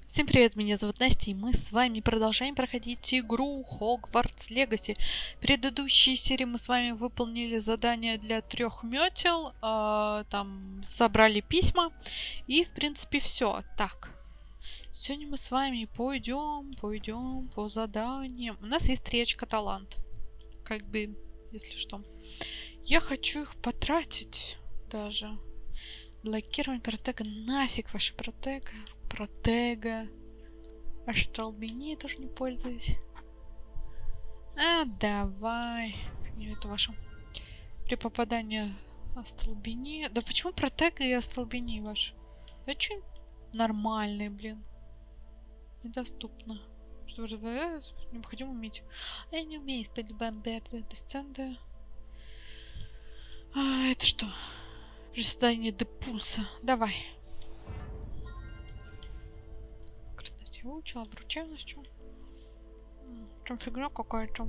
Всем привет, меня зовут Настя, и мы с вами продолжаем проходить игру Hogwarts Legacy. В предыдущей серии мы с вами выполнили задание для 3 метел, там собрали письма, и в принципе все. Так, сегодня мы с вами пойдем по заданиям. У нас есть речка талант, как бы, если что. Я хочу их потратить даже. Блокирование протега. Нафиг ваши протега. Протега. Остолбени тоже не пользуюсь. Давай. Не это ваше. При попадании остолбени. Да почему протега и остолбени ваши? Да чё нормальные, блин. Недоступно. Что необходимо уметь. Я не умею спать бомберды. Десценды. Это что? Приседание до пульса. Давай. Скрытность я выучила. Вручаемость что? Там фигня какая-то.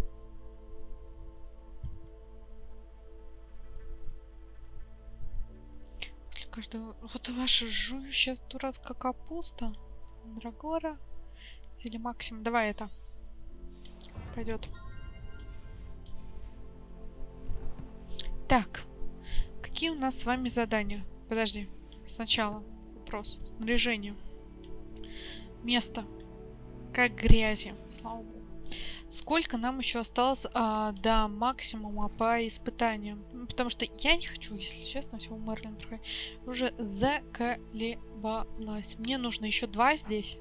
После каждого... Вот ваша жующая дурацкая капуста. Драгора. Или максимум. Давай это. Пойдет. Так. Какие у нас с вами задания? Подожди. Сначала вопрос. Снаряжение. Место. Как грязи. Слава богу. Сколько нам еще осталось до максимума по испытаниям? Ну, потому что я не хочу, если честно, всего Мерлин проходить. Уже заколебалась. Мне нужно еще 2 здесь.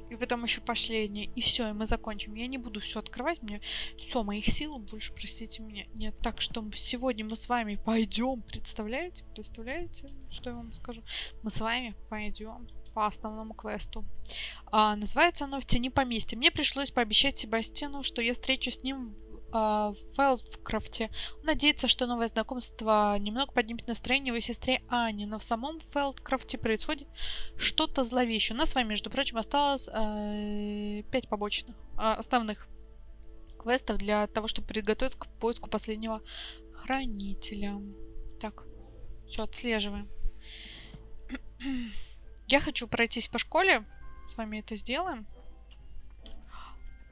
И потом еще последнее. И все, и мы закончим. Я не буду все открывать. Мне все, моих сил больше, простите меня, нет. Так что сегодня мы с вами пойдем. Представляете? Представляете, что я вам скажу? Мы с вами пойдем по основному квесту. Называется оно «В тени поместья». Мне пришлось пообещать Себастьяну, что я встречусь с ним в Фелдкрафте. Он надеется, что новое знакомство немного поднимет настроение его сестре Ане, но в самом Фелдкрафте происходит что-то зловещее. У нас с вами, между прочим, осталось 5 побочных основных квестов для того, чтобы приготовиться к поиску последнего хранителя. Так, все, отслеживаем. Я хочу пройтись по школе. С вами это сделаем.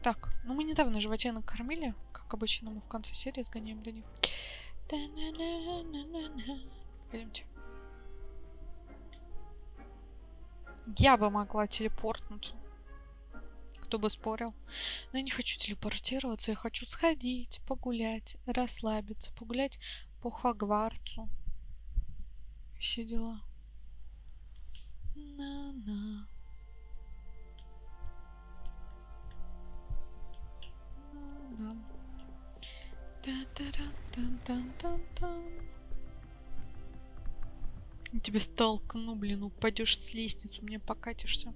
Так, ну мы недавно животинок кормили. Как обычно, мы в конце серии сгоняем до них. Пойдемте. Я бы могла телепортнуться. Кто бы спорил. Но я не хочу телепортироваться. Я хочу сходить, погулять, расслабиться. Погулять по Хогвартсу. Все дела. На-на. На-на. Та-та-ра-тан-тан-тан-тан. Я тебя столкну, блин, упадешь с лестницы, мне покатишься.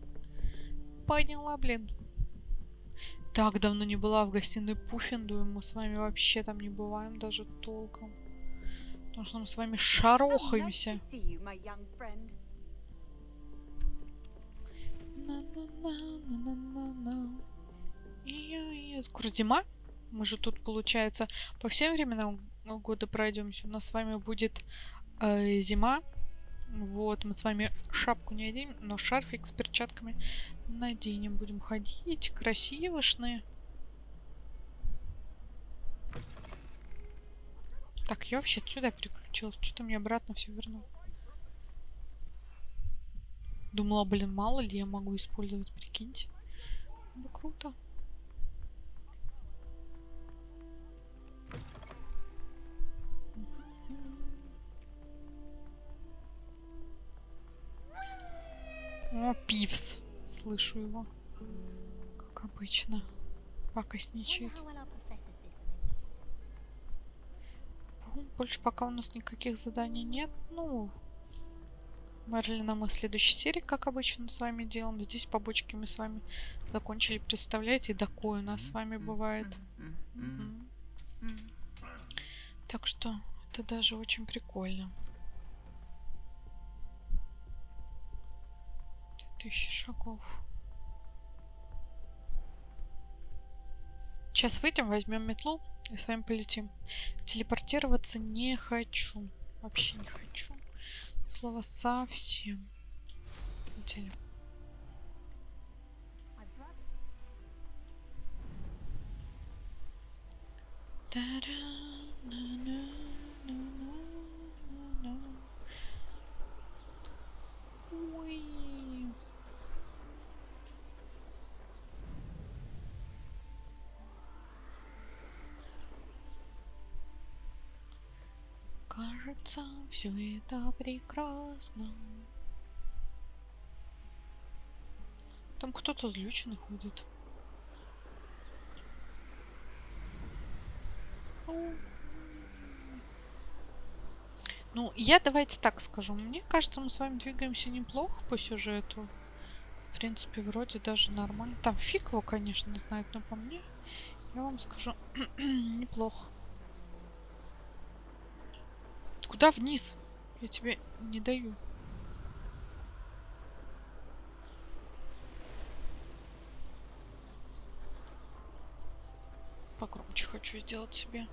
Поняла, блин. Так давно не была в гостиной Пуффинду, и мы с вами вообще там не бываем даже толком. Потому что мы с вами шарохаемся. Скоро зима. Мы же тут, получается, по всем временам года пройдемся. У нас с вами будет зима. Вот, мы с вами шапку не оденем, но шарфик с перчатками наденем. Будем ходить красивошные. Так, я вообще отсюда переключилась. Что-то мне обратно все вернуло. Думала, блин, мало ли я могу использовать, прикиньте. Ну, круто. О, Пивс. Слышу его. Как обычно. Пакостничает. Больше пока у нас никаких заданий нет. Ну, Мерлина мы в следующей серии, как обычно, с вами делаем. Здесь побочки мы с вами закончили. Представляете, такое у нас с вами бывает. Так что это даже очень прикольно. 2000 шагов. Сейчас выйдем, возьмем метлу и с вами полетим. Телепортироваться не хочу. Вообще не хочу. Слово совсем. Теле. Ой. Кажется, все это прекрасно. Там кто-то злючный ходит. Ну, я давайте так скажу. Мне кажется, мы с вами двигаемся неплохо по сюжету. В принципе, вроде даже нормально. Там фиг его, конечно, знает, но по мне, я вам скажу, неплохо. Куда вниз? Я тебе не даю. Погромче хочу сделать себе.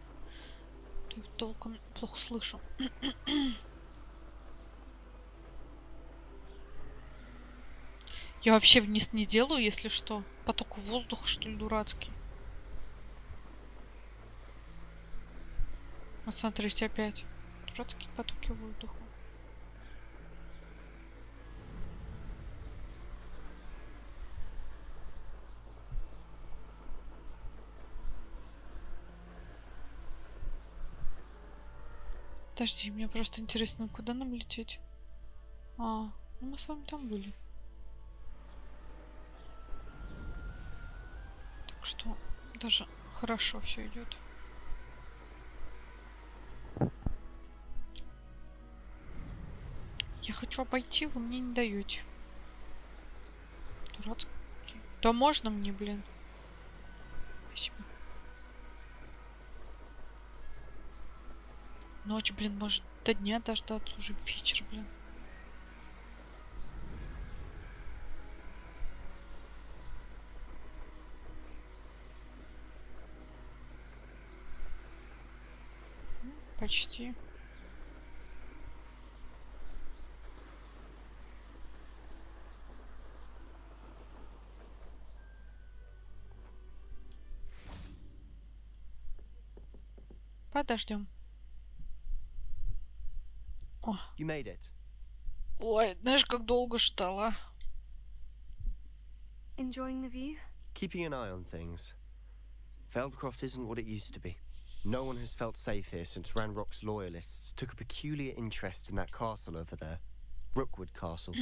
Я толком плохо слышу. Я вообще вниз не делаю, если что. Поток воздуха, что ли, дурацкий. Вот смотрите, опять. Дурацкие потоки воздуха. Подожди, мне просто интересно, куда нам лететь? А, ну мы с вами там были. Так что даже хорошо все идет. Я хочу обойти, вы мне не даете. Дурацкий. Да можно мне, блин. Спасибо. Ночь, блин, может до дня дождаться уже. Вечер, блин. Почти. Подождем. О. You made it. Ой, знаешь, как долго ждала. Enjoying the view? Keeping an eye on things. Feldcroft isn't what it used to be. No one has felt safe here since Ranrock's loyalists took a peculiar interest in that castle over there. Rookwood Castle.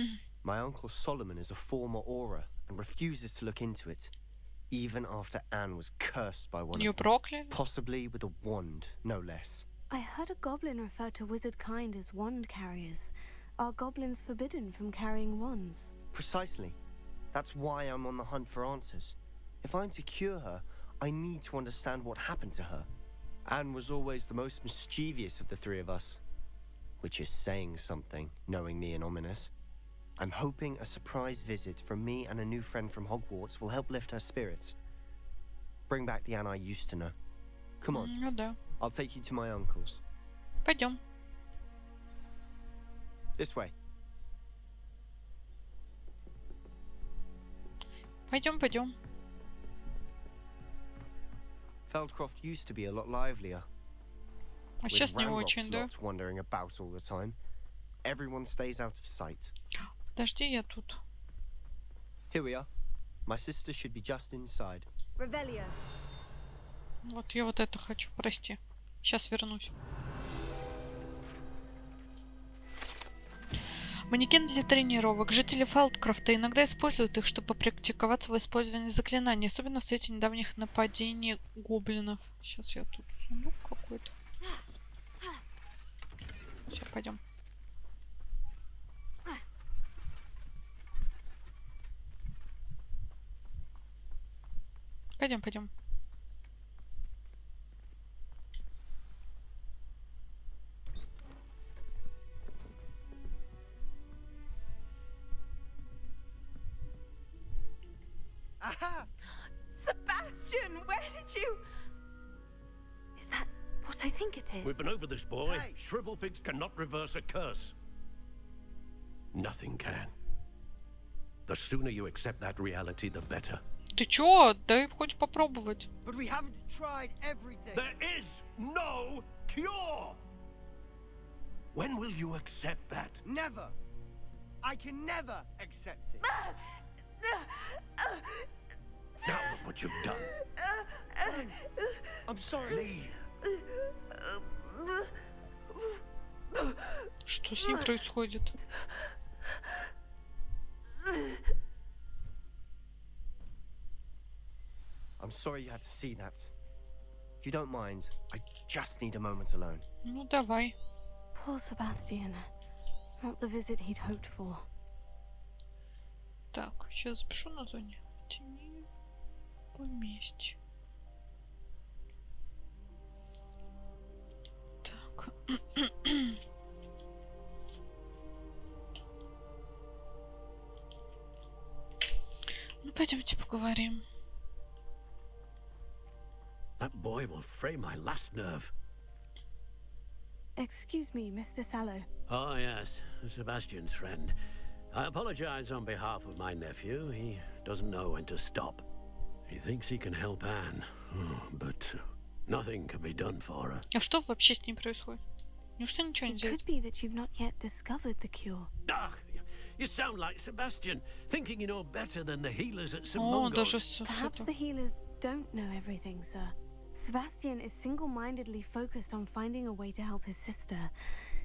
My uncle Solomon is a former Auror and refuses to look into it. Even after Anne was cursed by one of them. Possibly with a wand, no less. I heard a goblin refer to wizard kind as wand carriers. Are goblins forbidden from carrying wands? Precisely. That's why I'm on the hunt for answers. If I'm to cure her, I need to understand what happened to her. Anne was always the most mischievous of the three of us. Which is saying something, knowing me and ominous. I'm hoping a surprise visit from me and a new friend from Hogwarts will help lift her spirits. Bring back the Anne I used to know. Come on. Ну да. I'll take you to my uncle's. Пойдем. This way. Пойдем, пойдем. Feldcroft used to be a lot livelier. А сейчас не With очень, да? Ranrock's lot wandering about all the time. Everyone stays out of sight. Подожди, я тут. Here we are. My sister should be just inside. Revelio. Вот я вот это хочу, прости. Сейчас вернусь. Манекен для тренировок. Жители Фелдкрофта иногда используют их, чтобы практиковаться в использовании заклинаний, особенно в свете недавних нападений гоблинов. Сейчас я тут сундук какой-то. Все, пойдем. Пойдем, пойдем. Aha! Sebastian, where did you... Is that what I think it is? We've been over this, boy. Hey. Shrivelfigs cannot reverse a curse. Nothing can. The sooner you accept that reality, the better. Ты чё? Дай хоть попробовать. But we haven't tried everything. There is no cure! When will you accept that? Never. I can never accept it. Now look what you've done. I'm sorry. Leave. Что с ним происходит? I'm sorry you had to see that. If you don't mind, I just need a moment alone. Ну давай. Poor Sebastian. Not the visit he'd hoped for. Так, сейчас запишу название. Тени, поместья. Так. Ну пойдемте поговорим. That boy will fray my last nerve. Excuse me, Mr. Sallow. Oh, yes, Sebastian's friend. I apologize on behalf of my nephew. He doesn't know when to stop. He thinks he can help Anne, but nothing can be done for her. А что вообще с ним происходит? Неужто ничего не It делать? could be that you've not yet discovered the cure. Ah, you sound like Sebastian, thinking you know better than the healers at St. О, даже Mungo's. Perhaps the healers don't know everything, sir. Sebastian is single-mindedly focused on finding a way to help his sister.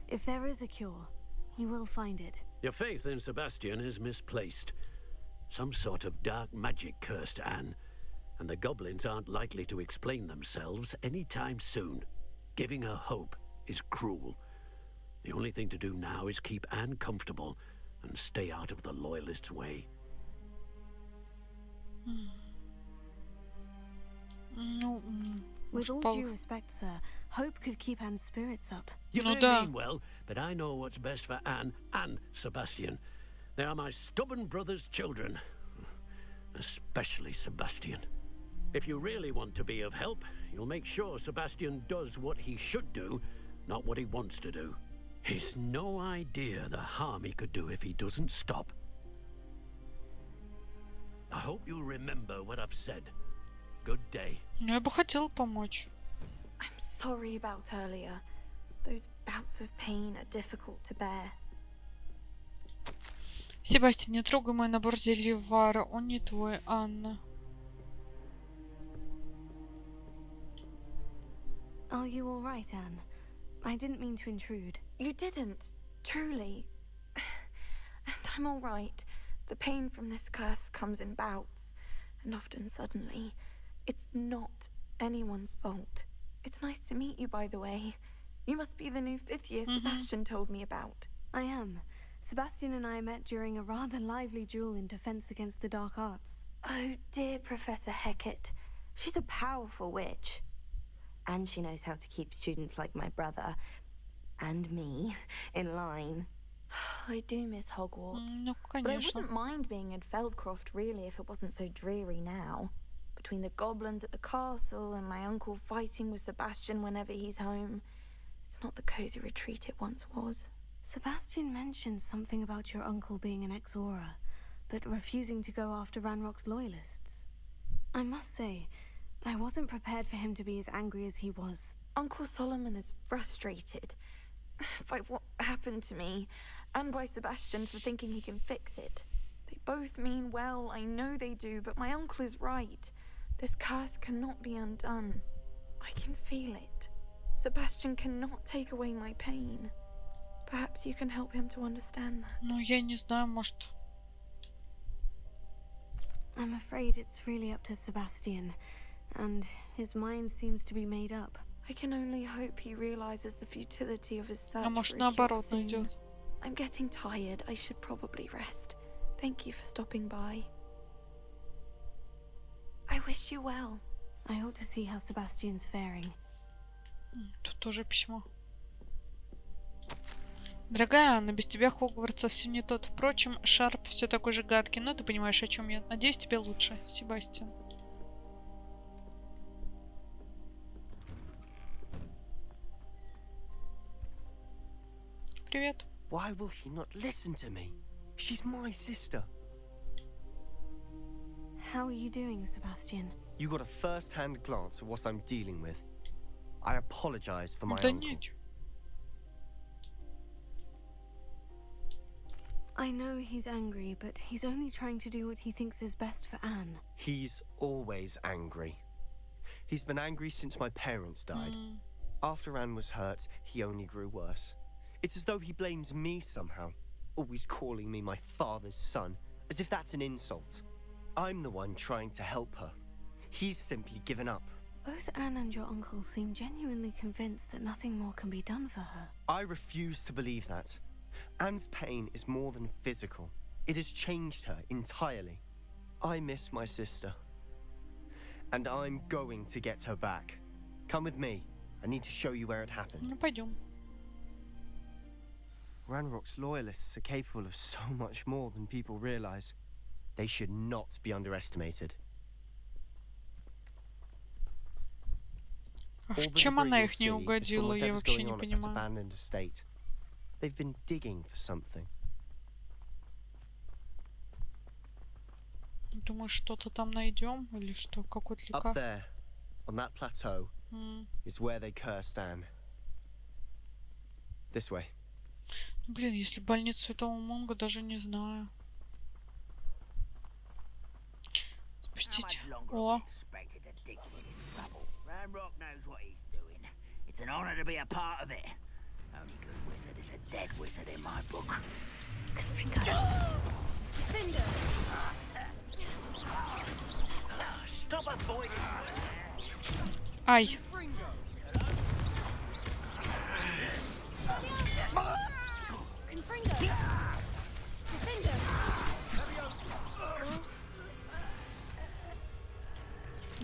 If there is a cure, he will find it. Your faith in Sebastian is misplaced. Some sort of dark magic cursed Anne, and the goblins aren't likely to explain themselves anytime soon. Giving her hope is cruel. The only thing to do now is keep Anne comfortable and stay out of the Loyalists' way. Ну, With all пол- due respect, sir, hope could keep Anne's spirits up. You No may da. mean well, but I know what's best for Anne and Sebastian. They are my stubborn brother's children. Especially Sebastian. If you really want to be of help, you'll make sure Sebastian does what he should do, not what he wants to do. He's no idea the harm he could do if he doesn't stop. I hope you'll remember what I've said. Good day. Ну, я бы хотела помочь. I'm sorry about earlier. Those bouts of pain are difficult to bear. Себастьян, не трогай мой набор зелья Вара. Он не твой, Анна. Are you all right, Anne? I didn't mean to intrude. You didn't, truly. And I'm all right. The pain from this curse comes in bouts, and often suddenly. It's not anyone's fault. It's nice to meet you, by the way. You must be the new fifth year Sebastian told me about. I am. Sebastian and I met during a rather lively duel in defense against the dark arts. Oh, dear Professor Hecat. She's a powerful witch. And she knows how to keep students like my brother and me in line. I do miss Hogwarts. Ну, But I конечно. wouldn't mind being in Feldcroft, really, if it wasn't so dreary now. Between the goblins at the castle and my uncle fighting with Sebastian whenever he's home, it's not the cozy retreat it once was. Sebastian mentioned something about your uncle being an ex-Aura, but refusing to go after Ranrock's loyalists. I must say, I wasn't prepared for him to be as angry as he was. Uncle Solomon is frustrated by what happened to me, and by Sebastian for thinking he can fix it. They both mean well, I know they do, but my uncle is right. This curse cannot be undone. I can feel it. Sebastian cannot take away my pain. Perhaps you can help him to understand that. Ну, я не знаю, может... I'm afraid it's really up to Sebastian, and his mind seems to be made up. I can only hope he realizes the futility of his search А может, for a cure наоборот soon. найдет. I'm getting tired. I should probably rest. Thank you for stopping by. I wish you well. I ought to see how Sebastian's faring. Тут тоже письмо. Дорогая Анна, без тебя Хогвартс совсем не тот. Впрочем, Шарп все такой же гадкий, но ты понимаешь, о чем я. Надеюсь, тебе лучше, Себастьян. Привет. Why will he not listen to me? She's my sister. How are you doing, Sebastian? You got a first-hand glance at what I'm dealing with. I apologize for my Да uncle. нет. I know he's angry, but he's only trying to do what he thinks is best for Anne. He's always angry. He's been angry since my parents died. After Anne was hurt, he only grew worse. It's as though he blames me somehow, always calling me my father's son, as if that's an insult. I'm the one trying to help her. He's simply given up. Both Anne and your uncle seem genuinely convinced that nothing more can be done for her. I refuse to believe that. Anne's pain is more than physical. It has changed her entirely. I miss my sister. And I'm going to get her back. Come with me. I need to show you where it happened. Ну пойдем. Ranrock's loyalists are capable of so much more than people realize. They should not be underestimated. А All the чем debris она you'll их не see is from угодила, я whatever's вообще going не on at that понимаю. abandoned estate. They've been digging for something. Думаю, что-то там найдем или что? Какой-то Up лекарство? there, on that plateau, is where they cursed Anne. This way. Блин, если больница Святого Монго, даже не знаю. Спустить. О, Ranrock knows what he's doing. It's an honor to be a part of it. Only good wizard is a dead wizard in my book. Stop avoiding. ай.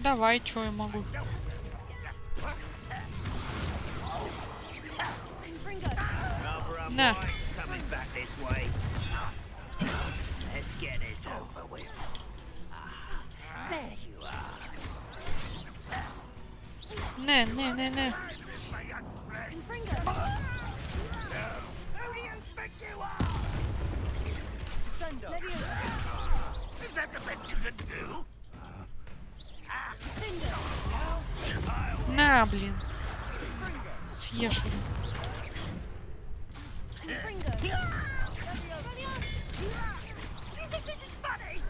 Давай, чё я могу? На. Coming back this way. Let's get this over with. There you are. Не, не, не, не. Who do you think you are? Is that the best you can do? На, блин. Съешь. You think this is funny?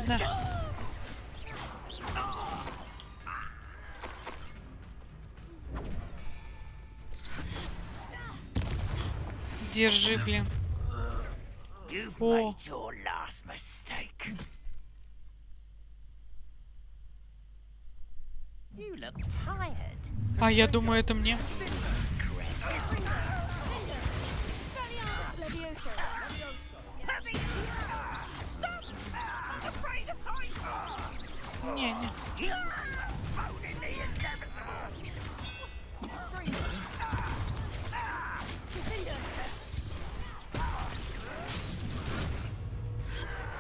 На. Держи, блин. You've Oh. made your last mistake. You look tired. А я думаю, это мне. Stop! I'm afraid of heights. Не, не. Owning the inevitable.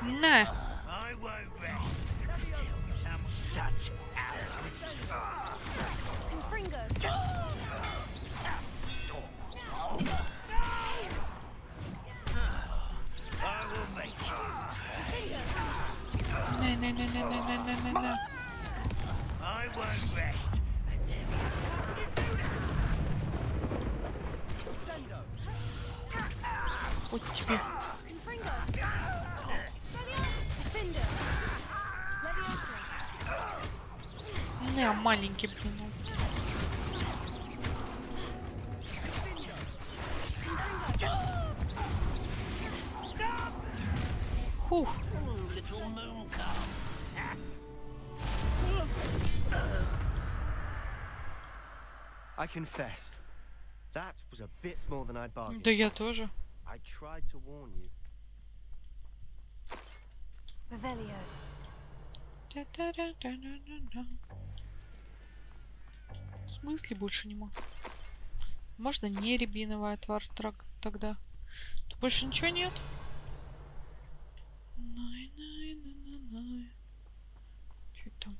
На. I won't rest until some such arrogance. I will make you. Не, не, не, не, не, не, не, не, не. I won't rest until Вот тебе. Не, маленький, блин. Фух. little moon come. I confess, that was a bit more than I'd bargained. Да я тоже. I tried to warn you. Revelio. Та-та-ра-та-ра-ра-ра. В смысле больше не могу? Можно не рябиновый отвар тогда? Тут больше ничего нет? Най-най-на-на-най. Чё это там?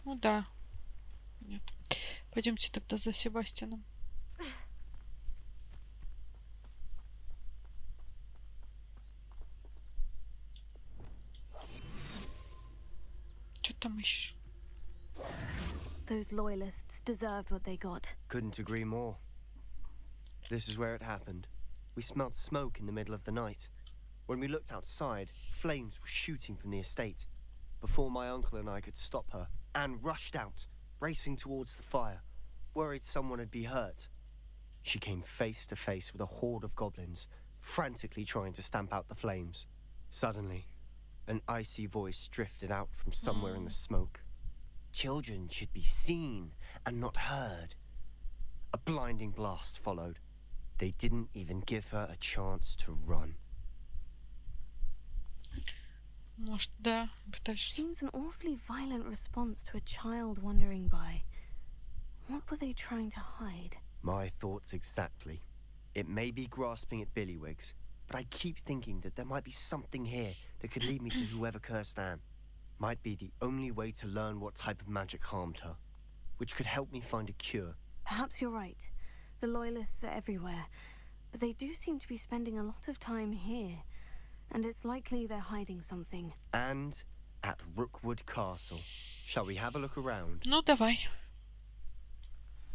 Ну да. Нет. Пойдемте тогда за Себастьяном. Что там ищешь? Those loyalists deserved what they got. Couldn't agree more. This is where it happened. We smelled smoke in the middle of the night. When we looked outside, flames were shooting from the estate. Before my uncle and I could stop her, Anne rushed out, racing towards the fire, worried someone had been hurt. She came face to face with a horde of goblins, frantically trying to stamp out the flames. Suddenly, an icy voice drifted out from somewhere in the smoke. Children should be seen and not heard. A blinding blast followed. They didn't even give her a chance to run. Может, да, пытаешься. Seems an awfully violent response to a child wandering by. What were they trying to hide? My thoughts exactly. It may be grasping at Billywigs, but I keep thinking that there might be something here that could lead me to whoever cursed Anne. Might be the only way to learn what type of magic harmed her, which could help me find a cure. Perhaps you're right. The loyalists are everywhere, but they do seem to be spending a lot of time here, and it's likely they're hiding something. And at Rookwood Castle. Shall we have a look around? Ну, давай.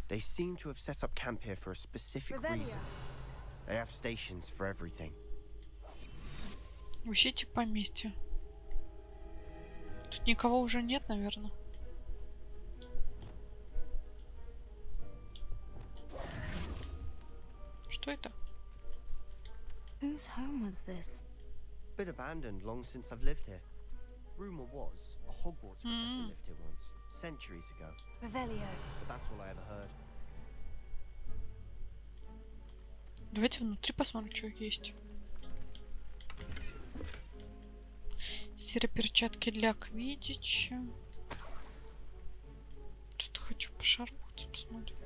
They seem to have set up camp here for a specific reason. They have stations for everything. Ищите поместье. Тут никого уже нет, наверное. Что это? Whose home was this? Been abandoned long since I've lived here. Rumor was a Hogwarts professor lived here once, centuries ago. Revelio. But that's all I ever heard. Давайте внутри посмотрим, что есть. Серые перчатки для квиддича. Что-то хочу пошарпаться, посмотрим.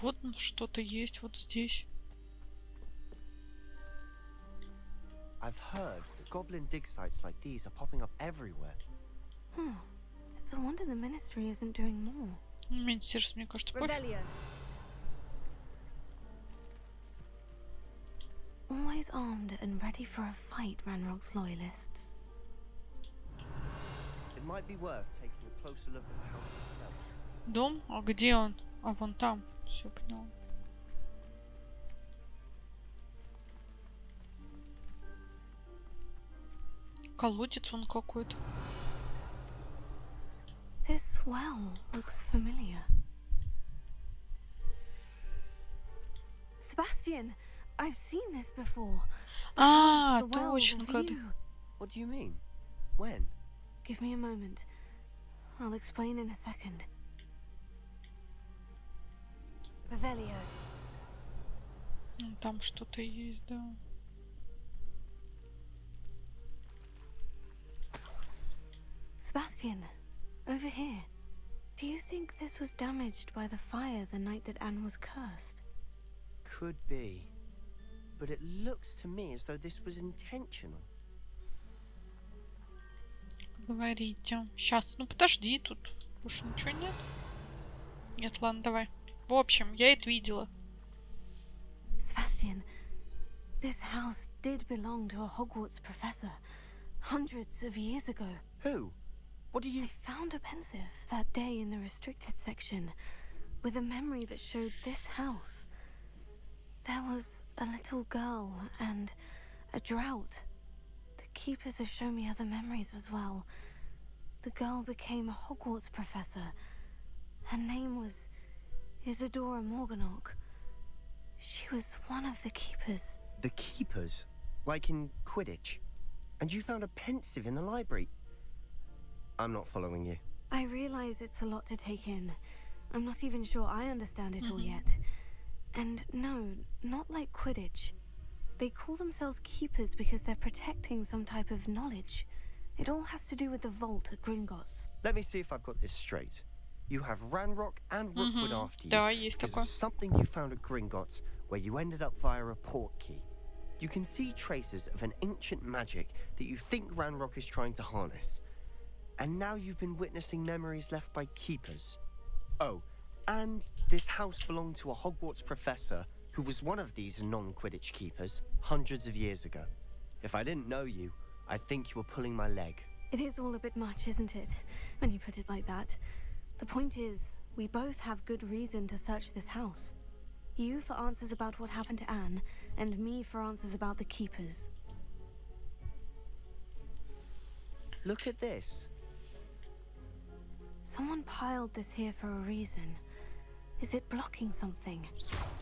Вот что-то есть вот здесь. I've heard that goblin dig sites like these are popping up everywhere. It's a wonder the ministry isn't doing more. Министерство, мне кажется, пофиг. Always armed and ready for a fight, Ranrock's loyalists. It might be worth taking a closer look at the house itself. Дом? А где он? А вон там. Все поняла. Колодец вон какой-то. This well looks familiar. Sebastian, I've seen this before. А, The well, точно, the когда. view. What do you mean? When? Give me a moment. I'll explain in a second. Revelio. Там что-то есть, да. Sebastian, over here. Do you think this was damaged by the fire the night that Anne was cursed? Could be. But it looks to me as though this was intentional. Говорите. Сейчас, ну подожди, тут больше ничего нет. Нет, ладно, давай. В общем, я это видела. Sebastian, this house did belong to a Hogwarts professor hundreds of years ago. Who? What do you... I found a pensive that day in the restricted section with a memory that showed this house. There was a little girl and a drought. The keepers have shown me other memories as well. The girl became a Hogwarts professor. Her name was Isadora Morganach. She was one of the keepers. The keepers? Like in Quidditch? And you found a pensive in the library? I'm not following you. I realize it's a lot to take in. I'm not even sure I understand it all yet. And no, not like Quidditch. They call themselves keepers because they're protecting some type of knowledge. It all has to do with the vault at Gringotts. Let me see if I've got this straight. You have Ranrock and Rookwood after you Да, есть because такое. of something you found at Gringotts where you ended up via a portkey. You can see traces of an ancient magic that you think Ranrock is trying to harness. And now you've been witnessing memories left by keepers. Oh, and this house belonged to a Hogwarts professor who was one of these non-Quidditch keepers hundreds of years ago. If I didn't know you, I'd think you were pulling my leg. It is all a bit much, isn't it, when you put it like that? The point is, we both have good reason to search this house. You for answers about what happened to Anne, and me for answers about the keepers. Look at this. Someone piled this here for a reason. Is it blocking something?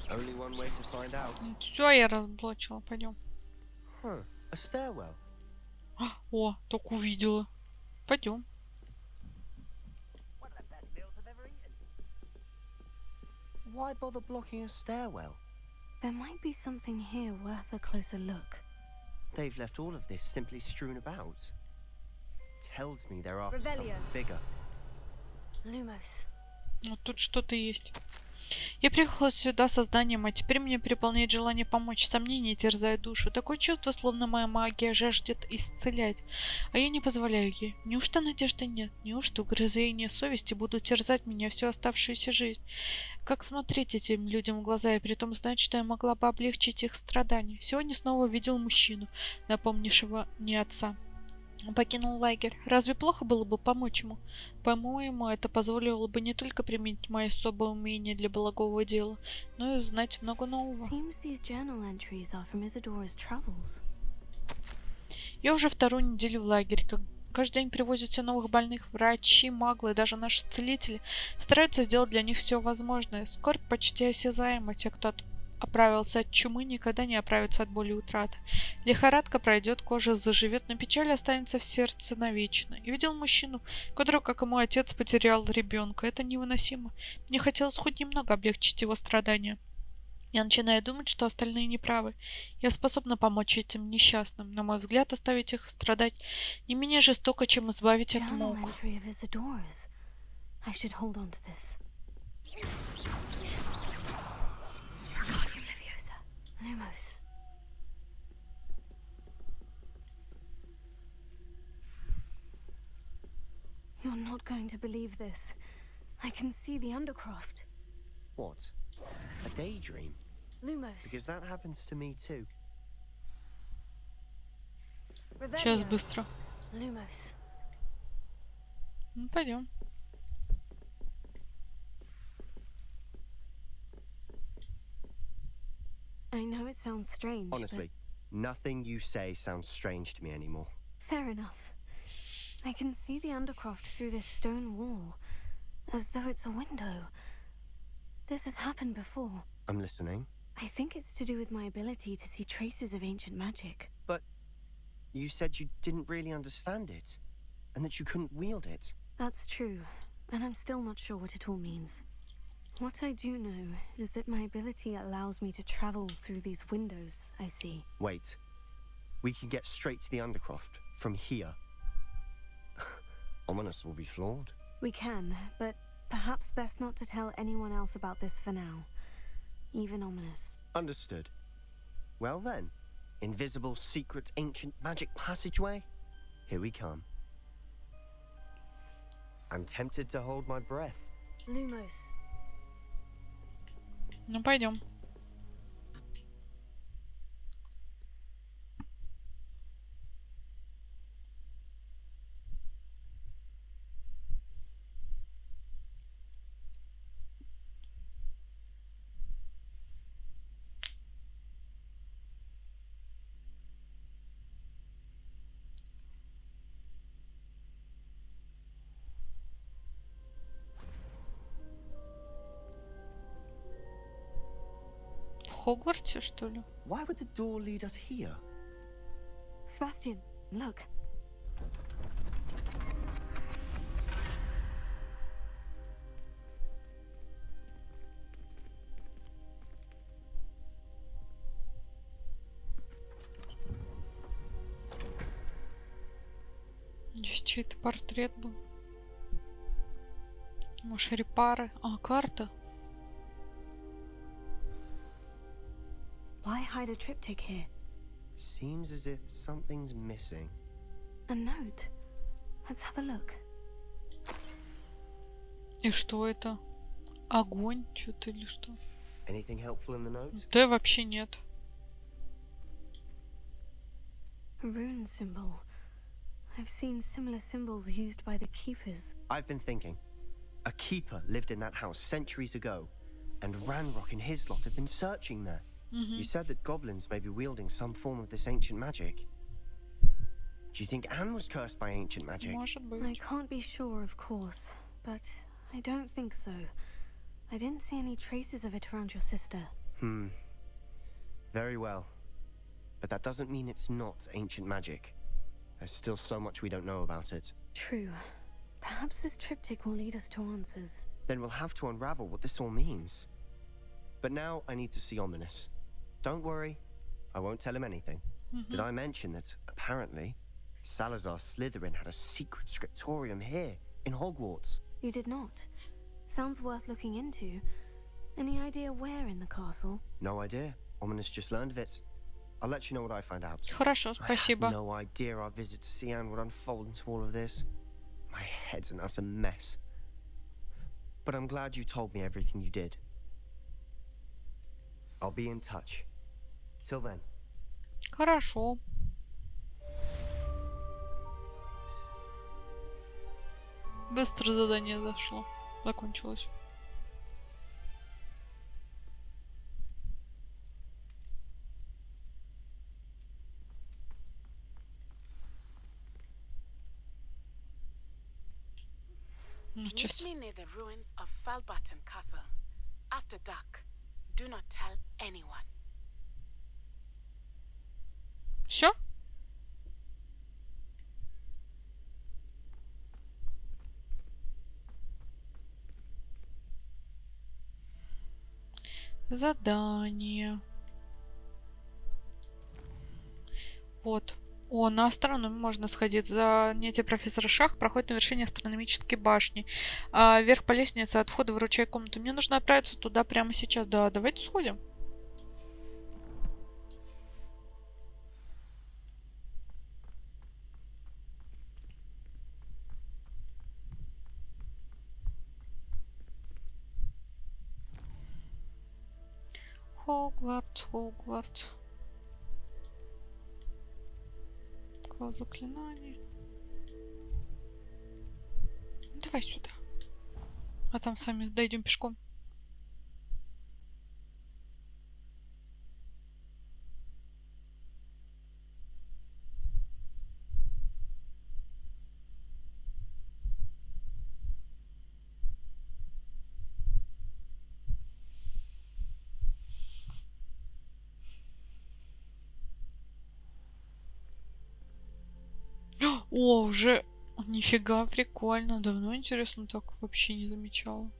Only one way to find out. Все, я разблочила, пойдем. Huh, a stairwell. О, только увидела. Пойдем. One of the best meals I've ever eaten. Why bother blocking a stairwell? There might be something here worth a closer look. They've left all of this simply strewn about. Tells me they're after Revelio. something bigger. Lumos. Вот тут что-то есть. Я приехала сюда созданием, а теперь меня переполняет желание помочь. Сомнения терзают душу. Такое чувство, словно моя магия жаждет исцелять, а я не позволяю ей. Неужто надежды нет? Неужто угрызения совести будут терзать меня всю оставшуюся жизнь? Как смотреть этим людям в глаза и при том знать, что я могла бы облегчить их страдания? Сегодня снова видел мужчину, напомнившего мне отца. Он покинул лагерь. Разве плохо было бы помочь ему? По-моему, это позволило бы не только применить мои особые умения для благого дела, но и узнать много нового. Я уже вторую неделю в лагере. Каждый день привозят все новых больных. Врачи, маглы, даже наши целители стараются сделать для них все возможное. Скорбь почти осязаема. Те, кто оправился от чумы, никогда не оправится от боли и утраты. Лихорадка пройдет, кожа заживет, но печаль останется в сердце навечно. И видел мужчину, который, как и мой отец, потерял ребенка. Это невыносимо. Мне хотелось хоть немного облегчить его страдания. Я начинаю думать, что остальные неправы. Я способна помочь этим несчастным. На мой взгляд, оставить их страдать не менее жестоко, чем избавить от мук. Lumos. You're not going to believe this. I can see the Undercroft. What? A daydream? Lumos. Because that happens to me too. Сейчас быстро. Lumos. Ну, пойдем. I know it sounds strange. Honestly, nothing you say sounds strange to me anymore. Fair enough. I can see the Undercroft through this stone wall, as though it's a window. This has happened before. I'm listening. I think it's to do with my ability to see traces of ancient magic. But you said you didn't really understand it, and that you couldn't wield it. That's true, and I'm still not sure what it all means. What I do know is that my ability allows me to travel through these windows I see. Wait. We can get straight to the Undercroft from here. Ominous will be flawed. We can, but perhaps best not to tell anyone else about this for now. Even Ominous. Understood. Well then, invisible, secret, ancient magic passageway? Here we come. I'm tempted to hold my breath. Lumos. Ну, пойдем. В Хогвартсе, что ли? Why would the door lead us here? Sebastian, look. Здесь чей-то портрет был. Может, репары. А, карта. Why hide a triptych here? Seems as if something's missing. A note. Let's have a look. И что это? Огонь? Что-то или что? Anything helpful in the notes? Да вообще нет. A rune symbol. I've seen similar symbols used by the keepers. I've been thinking. A keeper lived in that house centuries ago, and Ranrock and his lot have been searching there. You said that goblins may be wielding some form of this ancient magic. Do you think Anne was cursed by ancient magic? Может I быть. can't be sure, of course, but I don't think so. I didn't see any traces of it around your sister. Very well. But that doesn't mean it's not ancient magic. There's still so much we don't know about it. True. Perhaps this triptych will lead us to answers. Then we'll have to unravel what this all means. But now I need to see Ominous. Don't worry, I won't tell him anything. Did I mention that, apparently, Salazar Slytherin had a secret scriptorium here, in Hogwarts? You did not. Sounds worth looking into. Any idea where in the castle? No idea. Ominous just learned of it. I'll let you know what I find out. Хорошо, I had спасибо. no idea our visit to see Anne would unfold into all of this. My head's an utter mess. But I'm glad you told me everything you did. I'll be in touch. Till then. Хорошо. Быстро задание зашло. Закончилось. Ну, Meet сейчас. me near the ruins of Falbaton Castle. After dark. Do not tell anyone. Все? Задание. Вот. О, на астрономию можно сходить. Занятие профессора Шах проходит на вершине астрономической башни. Вверх по лестнице от входа в ручей комнату. Мне нужно отправиться туда прямо сейчас. Да, давайте сходим. Хогвартс, Хогвартс. Класс заклинаний. Давай сюда. А там сами дойдем пешком. О, уже... Нифига, прикольно. Давно, интересно, так вообще не замечала.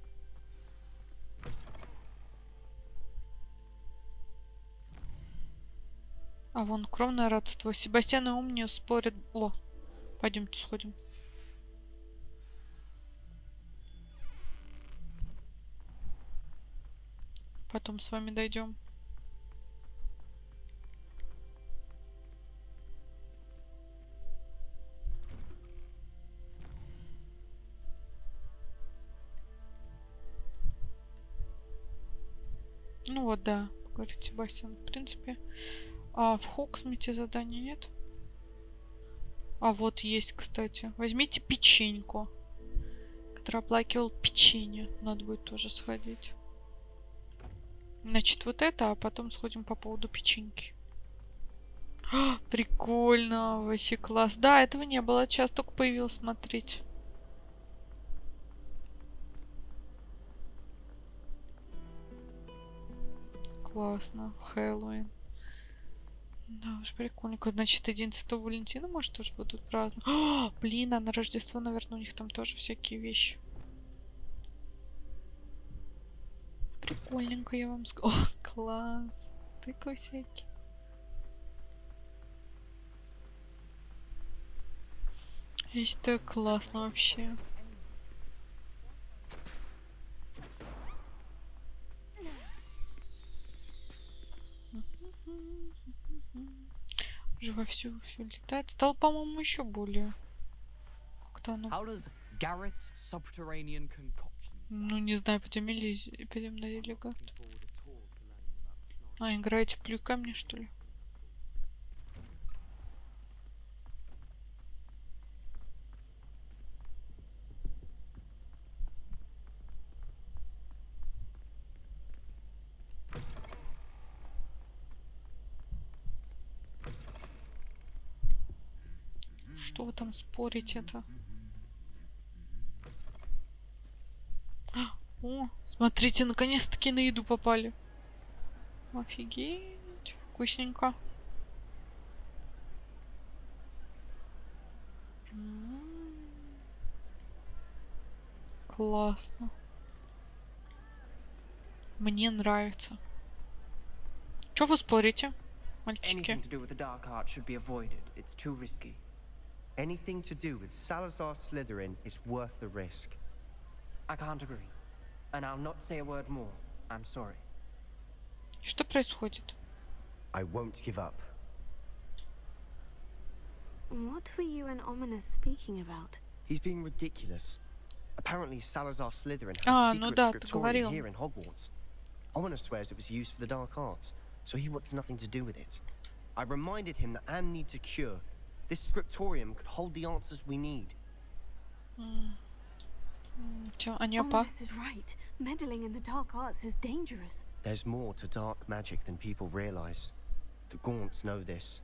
А вон, кровное родство. Себастьян и Умнио спорят... О, пойдемте сходим. Потом с вами дойдем. Ну вот, да, говорит Себастьян. В принципе. А в Хогсмите задания нет? А вот есть, кстати. Возьмите печеньку. Который оплакивал печенье. Надо будет тоже сходить. Значит, вот это, а потом сходим по поводу печеньки. Прикольно, вообще класс. Да, этого не было. Сейчас только появилось смотреть. Классно. Хэллоуин. Да уж, прикольненько. Значит, 11 Валентина, может, тоже будут праздновать. О, блин, а на Рождество, наверное, у них там тоже всякие вещи. Прикольненько, я вам скажу. О, класс. Такой всякий. Я считаю, классно вообще. Уже вовсю все летает. Стало, по-моему, еще более. Как-то оно. Ну, не знаю, пойдем на делега. А, играете в плюй камни, что ли? Что вы там спорите-то? О, смотрите, наконец-таки на еду попали. Офигеть. Вкусненько. Классно. Мне нравится. Чё вы спорите, мальчики? Anything to do with the dark art should be avoided. It's too risky. Anything to do with Salazar Slytherin is worth the risk. I can't agree. And I'll not say a word more. I'm sorry. Что происходит? I won't give up. What were you and Ominous speaking about? He's being ridiculous. Apparently Salazar Slytherin has А, a ну secret да, ты scriptorium говорил. here in Hogwarts. Ominous swears it was used for the dark arts, so he wants nothing to do with it. I reminded him that Anne needs a cure. This scriptorium could hold the answers we need. Чё, а не опа? Ominous is right. Meddling in the dark arts is dangerous. There's more to dark magic than people realize. The Gaunts know this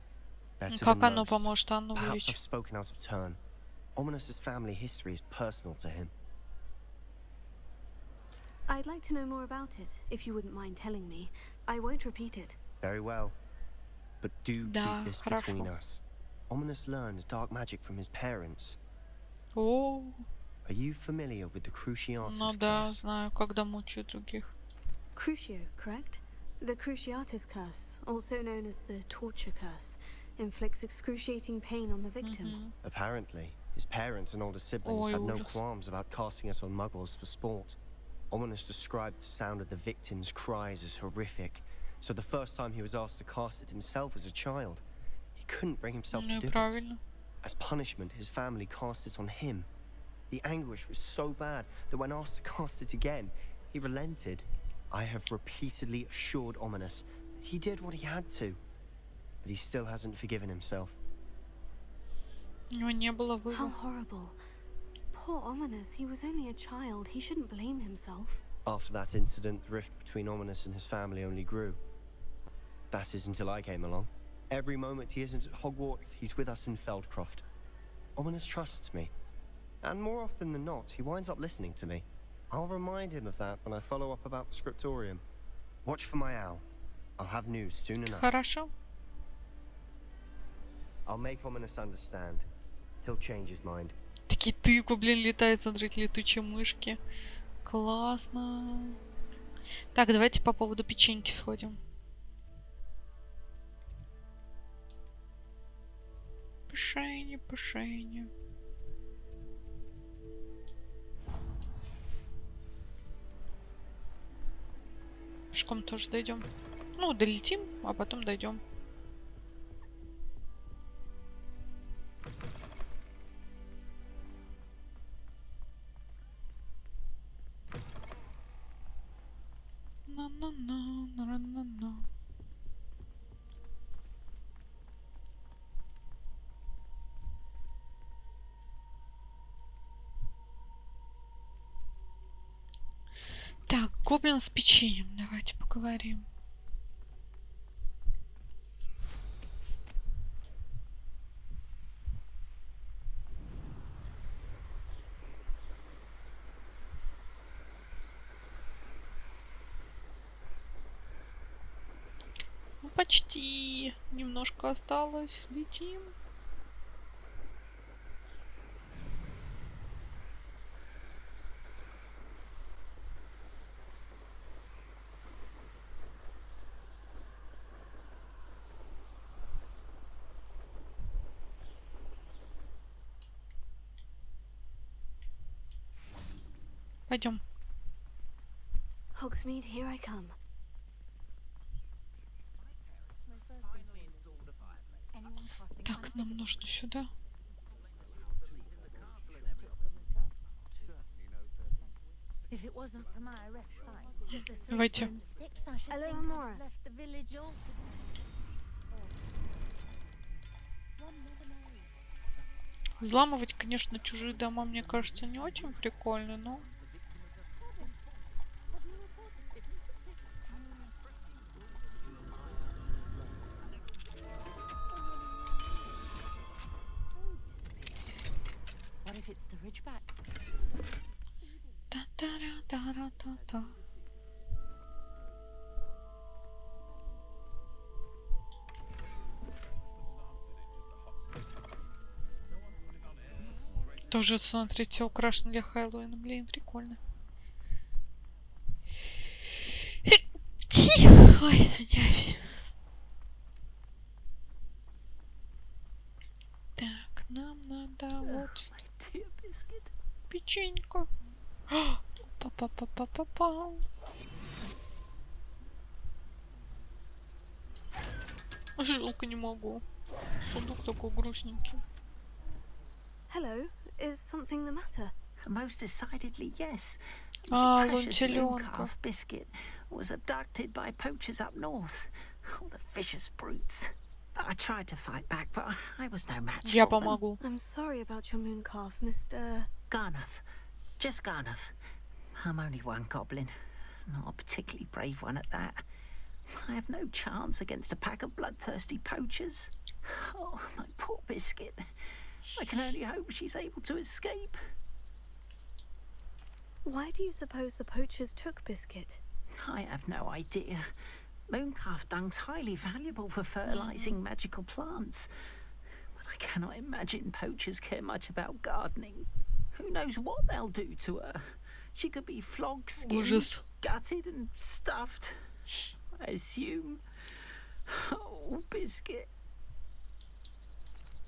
better Как than оно most. поможет Анну Perhaps вылечить? I've spoken out of turn. Ominous's family history is personal to him. I'd like to know more about it, if you wouldn't mind telling me. I won't repeat it. Very well. But do Да, keep this хорошо. between us. Ominous learned dark magic from his parents. О, Are you familiar with the Cruciatus ну да, curse? знаю, когда мучают других. Crucio, correct? The Cruciatus curse, also known as the torture curse, inflicts excruciating pain on the victim. Apparently, his parents and older siblings Ой, had no ужас. qualms about casting it on muggles for sport. Ominous described the sound of the victim's cries as horrific, so the first time he was asked to cast it himself as a child, he couldn't bring himself to Ну, do it. правильно. As punishment, his family cast it on him. The anguish was so bad that when asked to cast it again, he relented. I have repeatedly assured Ominous that he did what he had to, but he still hasn't forgiven himself. У него не было How выбора. horrible. Poor Ominous, he was only a child. He shouldn't blame himself. After that incident, the rift between Ominous and his family only grew. That is until I came along. Every moment he isn't at Hogwarts, he's with us in Feldcroft. Ominous trusts me. And more often than not, he winds up listening to me. I'll remind him of that when I follow up about the scriptorium. Watch for my owl. I'll have news soon enough. Хорошо. I'll make Ominous understand. He'll change his mind. Такие тыквы, блин, летают, смотрите, летучие мышки. Классно. Так, давайте по поводу печеньки сходим. Пшение, пшение. Пешком тоже дойдем. Ну, долетим, а потом дойдем. На-на-на. Так, гоблин с печеньем. Давайте поговорим. Ну, почти. Немножко осталось. Летим. Пойдем. Hogsmeade, here I come. Так, нам нужно сюда. If it wasn't for my rough fights at the three Давайте. broomsticks, I should Hello, think Amora. I'd left the village altogether. Взламывать, конечно, чужие дома, мне кажется, не очень прикольно, но... What if it's the Ridgeback? Та-та-ра-та-ра-та-та. Тоже, смотрите, украшен для Хэллоуина. Блин, прикольно. Ой, извиняюсь. Так, нам надо вот печенька. Па-па-па-па-па-па. Жилка не могу. Сундук такой грустненький. Hello, is something the matter? Most decidedly, yes. А, Precious лунтеленка. mooncalf biscuit was abducted by poachers up north. Oh, the vicious brutes. I tried to fight back, but I was no match Я for them. помогу. I'm sorry about your moon calf, Mr. Garnuff. Just Garnuff. I'm only one goblin. Not a particularly brave one at that. I have no chance against a pack of bloodthirsty poachers. Oh, my poor biscuit. I can only hope she's able to escape. Why do you suppose the poachers took Biscuit? I have no idea. Mooncalf dung's highly valuable for fertilizing magical plants. But I cannot imagine poachers care much about gardening. Who knows what they'll do to her? She could be flogged, skinned, Ужас. gutted and stuffed. I assume. Oh, Biscuit.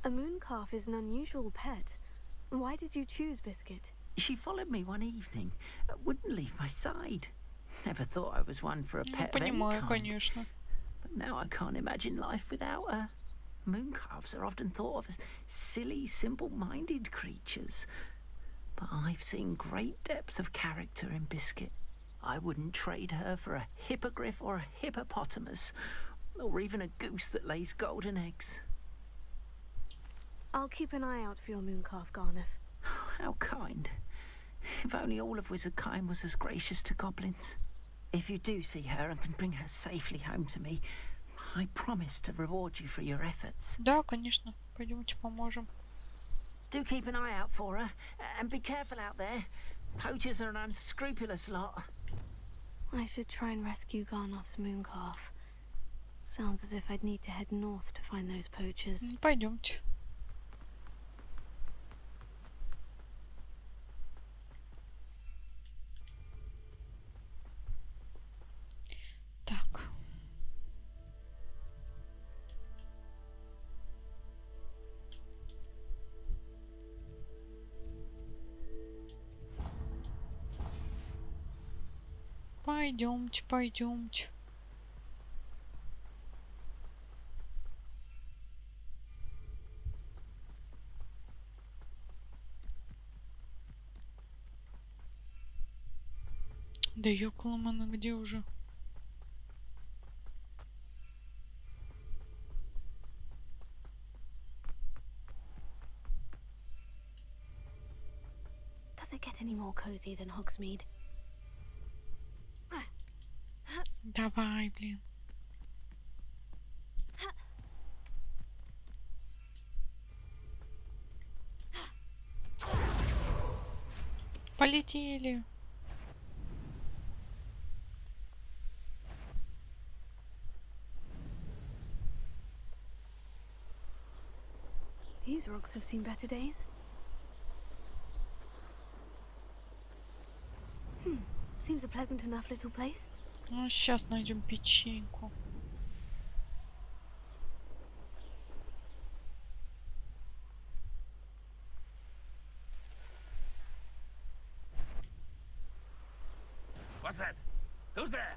A moon calf is an unusual pet. Why did you choose Biscuit? She followed me one evening. Wouldn't leave my side. Never thought I was one for a Ну, pet of any понимаю, kind. конечно. But now I can't imagine life without her. Mooncalves are often thought of as silly, simple-minded creatures. But I've seen great depth of character in Biscuit. I wouldn't trade her for a hippogriff or a hippopotamus, or even a goose that lays golden eggs. I'll keep an eye out for your moon calf, Garnuff. How kind. If only all of Wizardkind was as gracious to goblins. If you do see her and can bring her safely home to me, I promise to reward you for your efforts. Да, конечно. Пойдемте поможем. Do keep an eye out for her, and be careful out there. Poachers are an unscrupulous lot. I should try and rescue Garnuff's moon calf. Sounds as if I'd need to head north to find those poachers. Пойдемте. Так. Пойдемте, пойдемте. Да ёкаламана, где уже? Does it get any more cozy than Hogsmeade? Давай, блин. Полетели. These rocks have seen better days. Seems a pleasant enough little place. Ну, сейчас найдем печеньку. What's that? Who's there?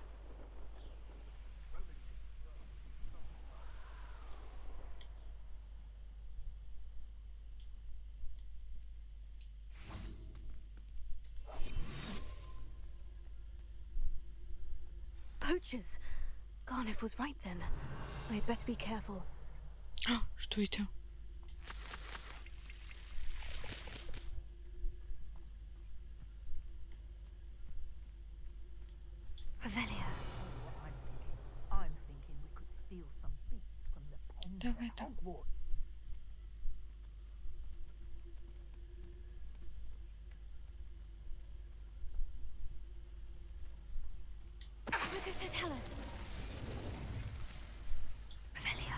creatures. Garneth was right then. I'd better be careful. Что это? Revelio. I'm thinking we could steal some beats from the pen Давай at там. Hogwarts. Lucas, don't tell us. Revelio.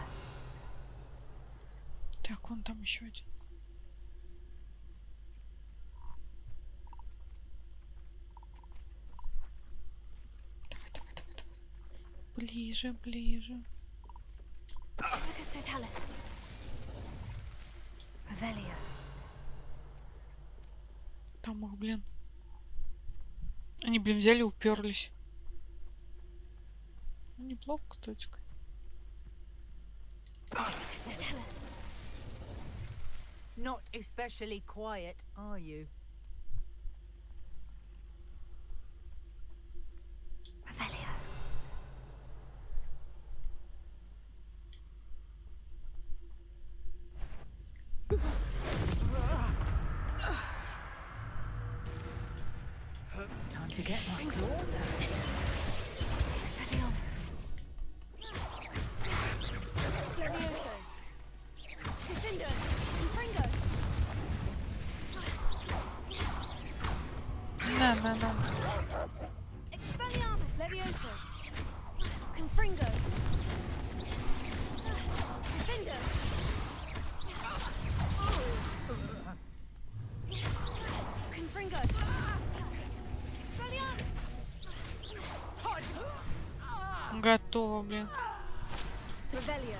Так, вон там еще один. Давай, давай, давай, давай. Ближе, ближе. Lucas, don't tell us. Revelio. Там их, блин. Они, блин, взяли и уперлись. Ну, неплохо, кстати. Lucas, don't tell us. Not especially quiet, are you? Revelio. Time to get my claws out. Expelliarmus. Levioso. Defender. Confringo. На. Expelliarmus. Levioso. Confringo. Defender. Confringo. Expelliarmus. Готово, блин. Revelio.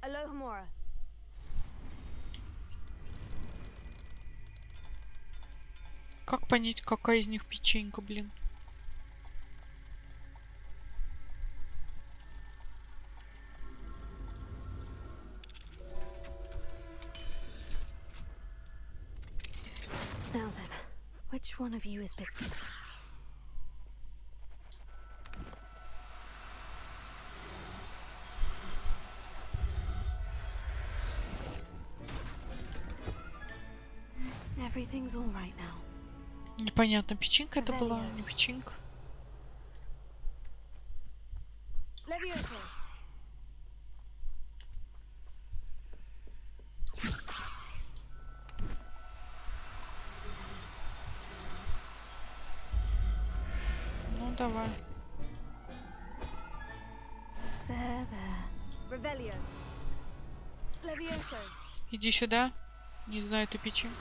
Alohomora. Как понять, какая из них печенька, блин? Now then, which one of you is Biscuit? Everything's all right now. Непонятно, печенька это была, не печенька. Levioso. Ну, давай. There. Revelio. Levioso. Иди сюда. Не знаю, это печенька.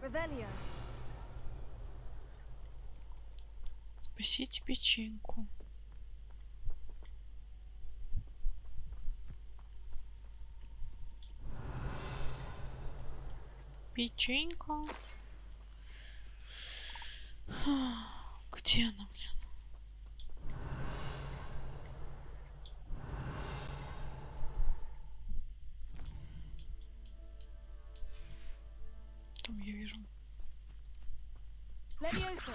Revelio. Спасите печеньку. Печенька. Где она, блин? Там я вижу. Levioso.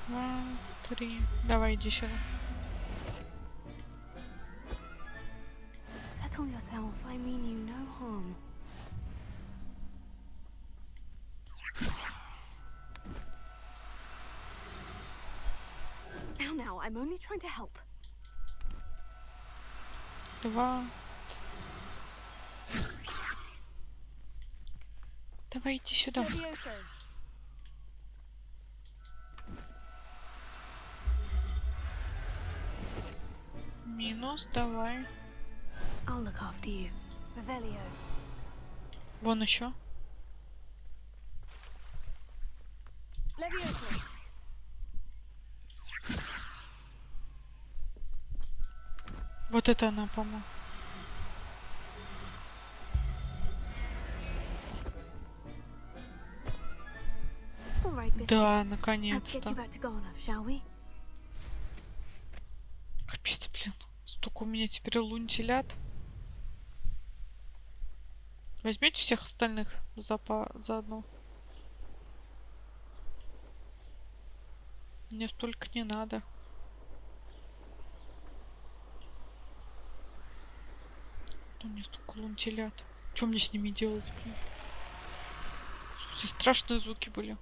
Два, три. Давай, иди сюда. Settle yourself. I mean you no harm. Now, I'm only trying to help. Два. Давай, иди сюда. Levioso. Минус, давай. I'll look after you. Revelio. Вон еще. Levioso. Вот это она, по-моему. All right, Biscuit. Да, Let's get наконец-то. you back to Garnoff, shall we? Капец, блин. Столько у меня теперь лунтилят. Возьмете всех остальных заодно? Мне столько не надо. У меня столько лунтилят. Что мне с ними делать? Блин? Слушай, страшные звуки были.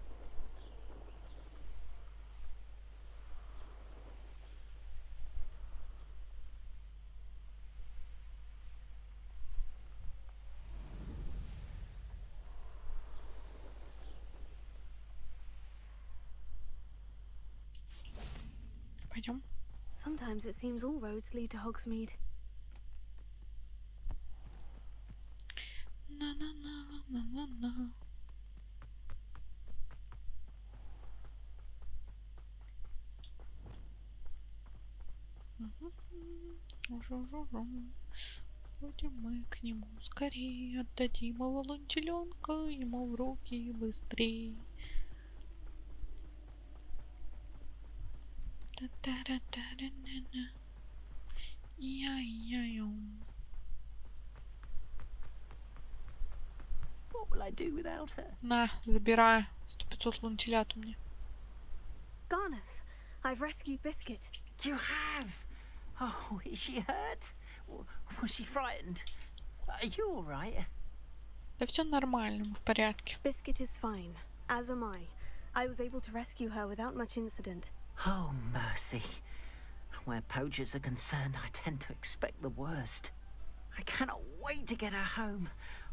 Пойдем. Sometimes it seems all roads lead to Hogsmeade. На-на-на-на-на-на. Жу-жу-жу. Ходим мы к нему скорее, отдадим его лунтиленка ему в руки быстрее. Та-та-ра-та-ра-на-на. Я-я-ям. What will I do without her? На, забирай. 100-500 лунтилят у меня. Garnoff, I've rescued Biscuit. You have? Oh, is she hurt? Was she frightened? Are you all right? Да все нормально, мы в порядке. Biscuit is fine, as am I. I was able to rescue her without much incident. Oh, mercy. Where poachers are concerned, I tend to expect the worst. I cannot wait to get her home.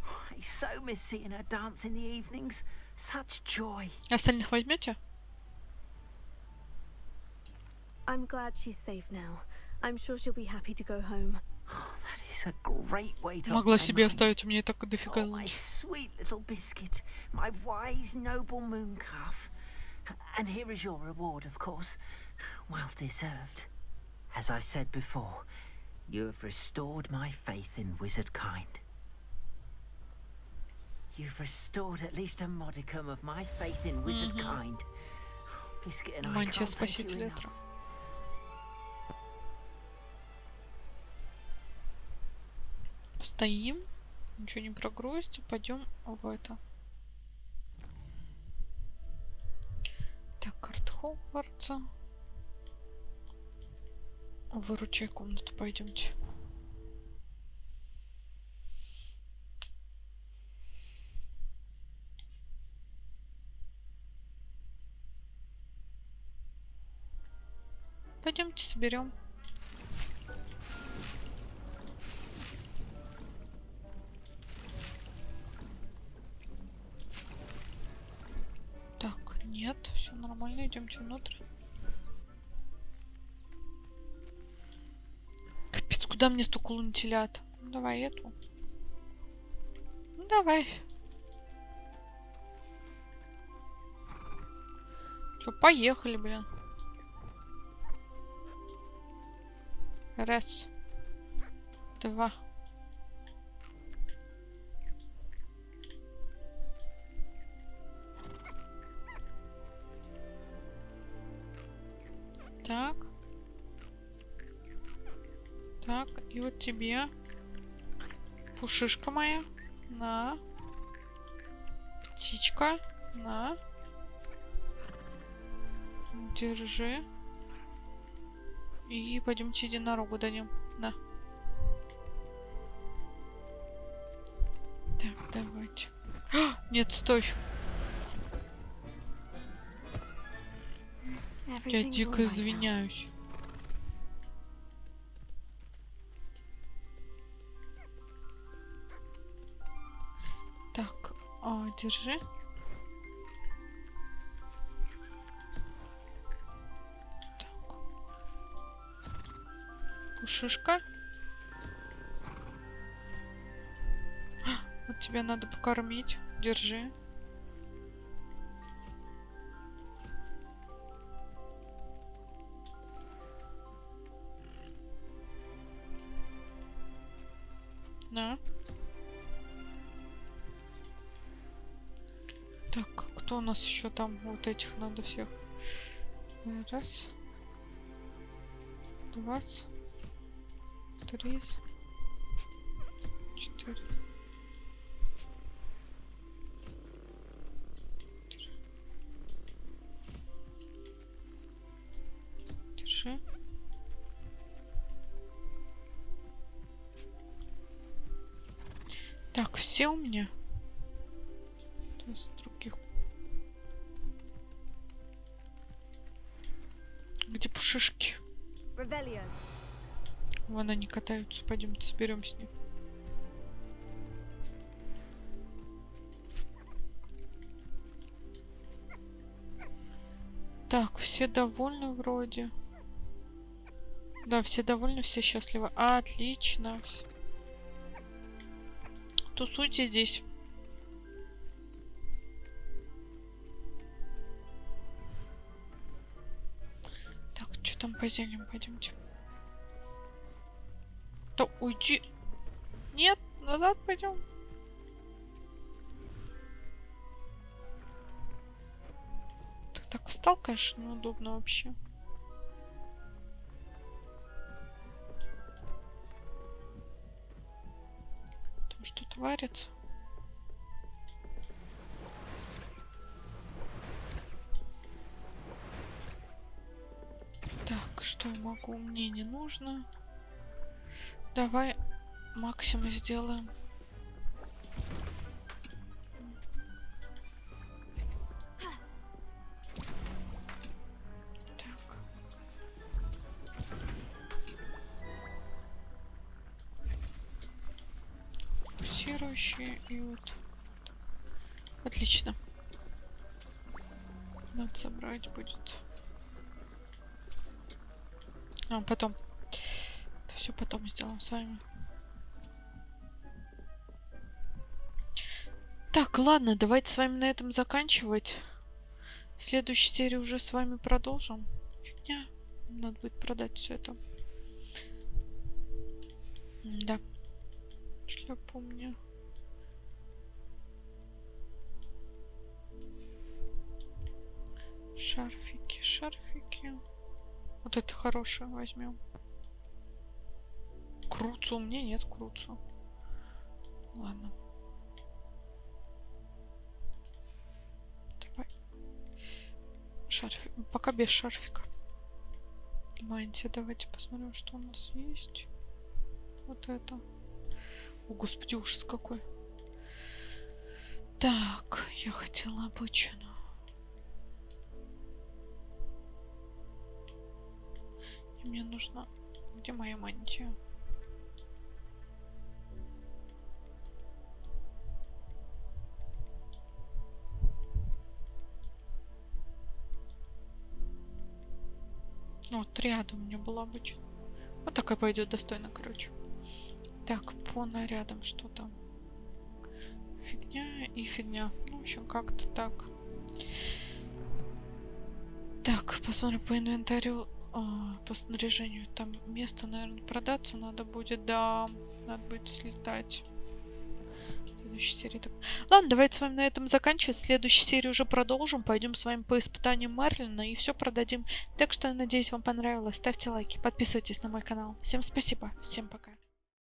I so miss seeing her dance in the evenings. Such joy. Остальных возьмете? I'm glad she's safe now. I'm sure she'll be happy to go home. Oh, that is a great way to Могла себе оставить, у меня и так дофига Oh, my sweet little biscuit, my wise, noble moon calf. And here is your reward, of course. Well deserved. As I said before, you have restored my faith in wizard kind. You've restored at least a modicum of my faith in wizard kind. Biscuit and I Мантия can't thank you спасителя enough. ветра. Стоим, ничего не прогрузите, пойдем в это. Так, карта Хогвартса. Выручай комнату, пойдемте. Пойдемте соберем. Так, нет, все нормально, идемте внутрь. Капец, куда мне столько лунтилят? Ну, давай эту. Ну, давай. Чё, поехали, блин. Раз. Два. Так. Так, и вот тебе. Пушишка моя. На. Птичка. На. Держи. И пойдемте единорогу дадим. На. Так, давайте. А, нет, стой. Я дико извиняюсь. Так, держи. Так. Пушишка. Вот тебе надо покормить. Держи. На. Так, кто у нас еще там? Вот этих надо всех. Раз. Два. Три. Четыре. Держи. Так, все у меня. То есть других. Где пушишки? Вон они катаются. Пойдемте соберем с них. Так, все довольны вроде. Да, все довольны, все счастливы. Отлично. Тусуйте здесь. Так, что там по зельям? Пойдемте. Да уйди. Нет, назад пойдем. Ты так встал, конечно, неудобно вообще. Там что-то варится. Так, что я могу? Мне не нужно. Давай максимум сделаем. Так. Фокусирующие и вот. Отлично. Надо собрать будет. А, потом. Это все потом сделаем с вами. Так, ладно, давайте с вами на этом заканчивать. В следующей серии уже с вами продолжим. Фигня. Надо будет продать все это. Да. Шляпу мне. Шарфики, шарфики. Вот это хорошее возьмем. Круцу. У меня нет круцу. Ладно. Давай. Шарфик. Пока без шарфика. Мантия. Давайте посмотрим, что у нас есть. Вот это. О, господи, ужас какой. Так, я хотела обычную. И мне нужно... Где моя мантия? Вот рядом у меня была обычно. Вот такая пойдет достойно, короче. Так, по нарядам что там? Фигня и фигня. Ну, в общем, как-то так. Так, посмотрим по инвентарю, по снаряжению. Там место, наверное, продаться надо будет. Да, надо будет слетать. В следующей серии так. Ладно, давайте с вами на этом заканчивать. В следующей серии уже продолжим. Пойдем с вами по испытаниям Мерлина и все продадим. Так что, надеюсь, вам понравилось. Ставьте лайки, подписывайтесь на мой канал. Всем спасибо, всем пока.